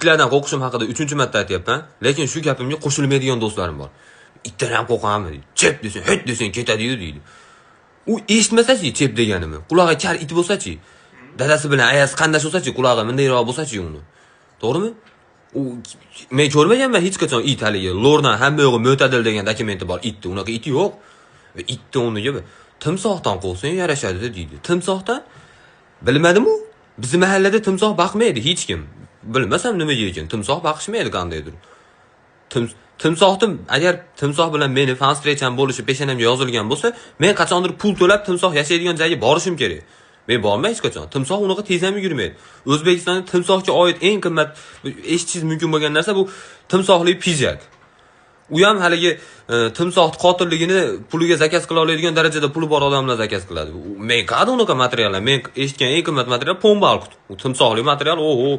itlardan qo'rqishim haqida 3-marta aytyapman, lekin shu gapimga qo'shilmaydigan do'stlarim bor. Itdan ham qo'rqamanmi deydi. Chep desang, hit desang ketadi deydi. U eshitmasa-chi chep deganimni. Qulog'i kar it bo'lsa-chi, dadasi bilan ayasi qandash bo'lsa-chi, qulog'i mundayroq bo'lsa-chi uni. To'g'rimi? U men ko'rmaganman hech qachon it haligi lordan hamma yo'g'i mo'tadil degan dokumenti bor itni. Unaqa it yo'q. Itni o'rniga timsohdan qo'rsang yarashadi deydi. Timsohdan bilmadim-u. Bizning mahallada timsoh baqmaydi hech kim. Bilmasam nimaga ekan. Timsoh baqishmaydi qandaydir. Timsohni agar timsoh bilan meni fanstrecham bo'lishi peshanamga yozilgan bo'lsa, men qachondir pul to'lab timsoh yashaydigan joyga borishim kerak. Men bormay hech qachon. Timsoh unaqa tez ham yurmaydi. O'zbekistonda timsohga oid eng qimmat eshitishingiz mumkin bo'lgan narsa bu timsohli pijak. U ham haligi timsoh qotilligini puliga zakaz qila oladigan darajada puli bor odamlar zakaz qiladi. Men qadi unaqa materiallar, men eshitgan eng qimmat material pombalqut. U timsohli material, oho.